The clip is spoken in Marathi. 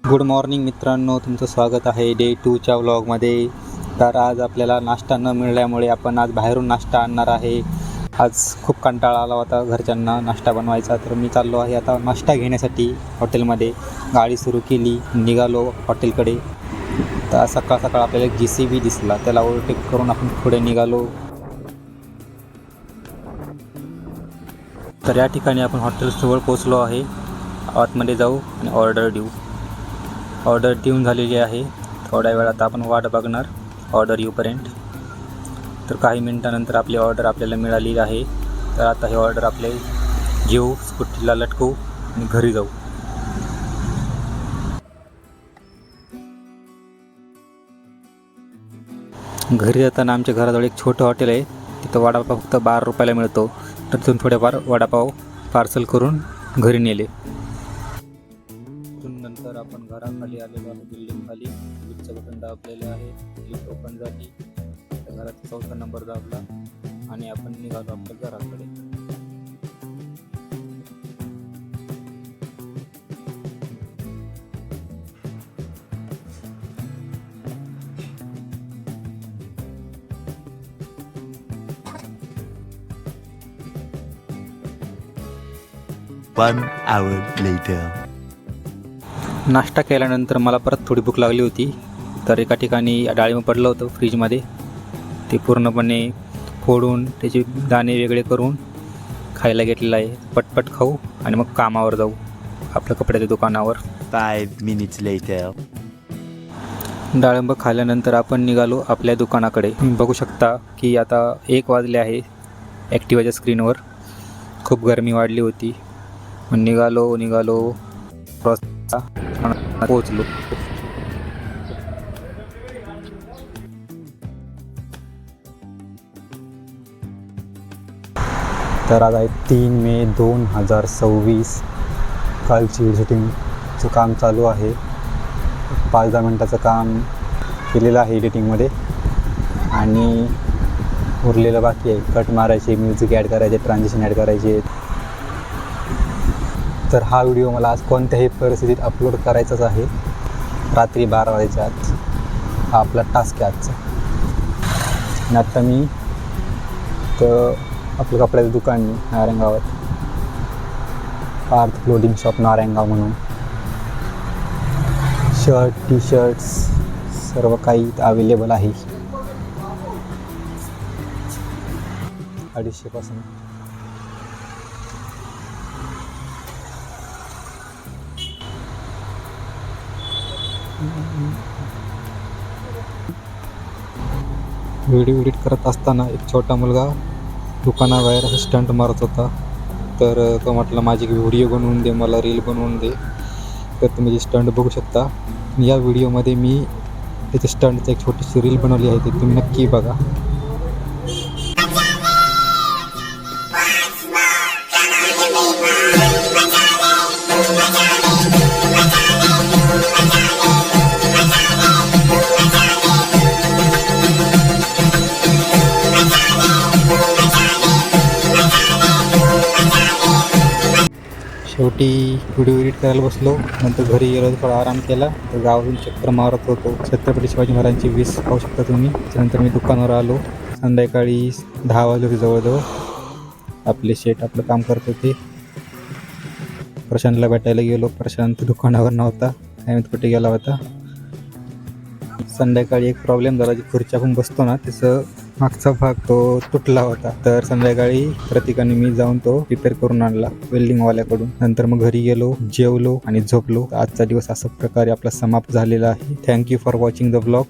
गुड मॉर्निंग मित्रांनो, तुमचं स्वागत आहे डे 2च्या व्लॉगमध्ये. तर आज आपल्याला नाश्ता न मिळाल्यामुळे आपण आज बाहेरून नाश्ता आणणार आहे. आज खूप कंटाळा आला होता घरच्यांना नाश्ता बनवायचा, तर मी चाललो आहे आता नाश्ता घेण्यासाठी हॉटेलमध्ये. गाडी सुरू केली, निघालो हॉटेलकडे. तर सकाळ सकाळ आपल्याला एक JCB दिसला, त्याला ओव्हरटेक करून आपण पुढे निघालो. तर या ठिकाणी आपण हॉटेलजवळ पोचलो आहे. आतमध्ये जाऊ आणि ऑर्डर देऊ. ऑर्डर देऊन झालेली आहे. थोड्या वेळात आपण वाट बघणार ऑर्डर येऊपर्यंत. तर काही मिनटानंतर आपली ऑर्डर आपल्याला मिळाली आहे. तर आता ही ऑर्डर आपले घेऊ, स्कूटीला लटकवू आणि घरी जाऊ. घरी जाताना आमच्या घराजवळ एक छोटं हॉटेल आहे, तिथं वडापाव फक्त 12 रुपयाला मिळतो. तर तिथून थोडेफार वडापाव पार्सल करून घरी नेले. नंतर आपण घराखाली आलेलो आहे, बिल्डिंग खाली. लिफ्टचं बटन दाबलेलं आहे, लिफ्ट ओपन झाली. घराचा 4था नंबर दाबला आणि आपण निघालो आपल्या घराकडे. One hour later. नाश्ता केल्यानंतर मला परत थोडी भूक लागली होती. तर एका ठिकाणी डाळिंब पडलं होतं फ्रीजमध्ये. ते पूर्णपणे फोडून त्याचे दाणे वेगळे करून खायला घेतलेलं आहे. पटपट खाऊ आणि मग कामावर जाऊ, आपल्या कपड्याच्या दुकानावर. 5 minutes later. डाळिंब खाल्ल्यानंतर आपण निघालो आपल्या दुकानाकडे. तुम्ही बघू शकता की आता 1 वाजले आहे. ॲक्टिवाच्या स्क्रीनवर खूप गरमी वाढली होती. मग निघालो पोचलो. तर आज आहे 3 मे 2026. कालची एडिटिंगचं काम चालू आहे. 5-10 मिनटाचं काम केलेलं आहे एडिटिंगमध्ये आणि उरलेलं बाकी आहे. कट मारायचे, म्युझिक ॲड करायचे, ट्रान्झिशन ॲड करायचे. तर हा व्हिडिओ मला आज कोणत्याही परिस्थितीत अपलोड करायचाच आहे, रात्री 12 वाजायच्या आत. हा आपला टास्क आहे आजचा. आणि आत्ता मी तर आपलं कपड्याचं दुकान नारायणगावात, पार्थ क्लोदिंग शॉप नारायणगाव म्हणून. शर्ट, टी-शर्ट्स सर्व काही अवेलेबल आहे 250 पासून. व्हिडिओ एडिट करत असताना एक छोटा मुलगा दुकानाबाहेर स्टंट मारत होता. तर तो म्हटला माझी व्हिडिओ बनवून दे, मला रील बनवून दे. तर तुम्ही जे स्टंट बघू शकता. या व्हिडिओमध्ये मी त्याच्या स्टंटचं एक छोटीशी रील बनवली आहे, ते तुम्ही नक्की बघा. शेवटी व्हिडिओ एडिट करायला बसलो. नंतर घरी गेलो, थोडा आराम केला. तर गावातून चक्कर मारत होतो. छत्रपती शिवाजी महाराजांची 20 पाहू शकता तुम्ही. त्यानंतर मी दुकानावर आलो. संध्याकाळी 10 वाजले होते जवळजवळ. आपले शेट आपलं काम करत होते. प्रशांतला भेटायला गेलो. प्रशांत दुकानावर नव्हता, काय कुठे गेला होता. संध्याकाळी एक प्रॉब्लेम झाला, जी खुर्ची आपण बसतो ना, त्याचं मागचा भाग तो तुटला होता. तर संध्याकाळी प्रतीकाने मी जाऊन तो रिपेअर करून आणला वेल्डिंगवाल्याकडून. नंतर मग घरी गेलो, जेवलो आणि झोपलो. आजचा दिवस अशा प्रकारे आपला समाप्त झालेला आहे. Thank you for watching the blog.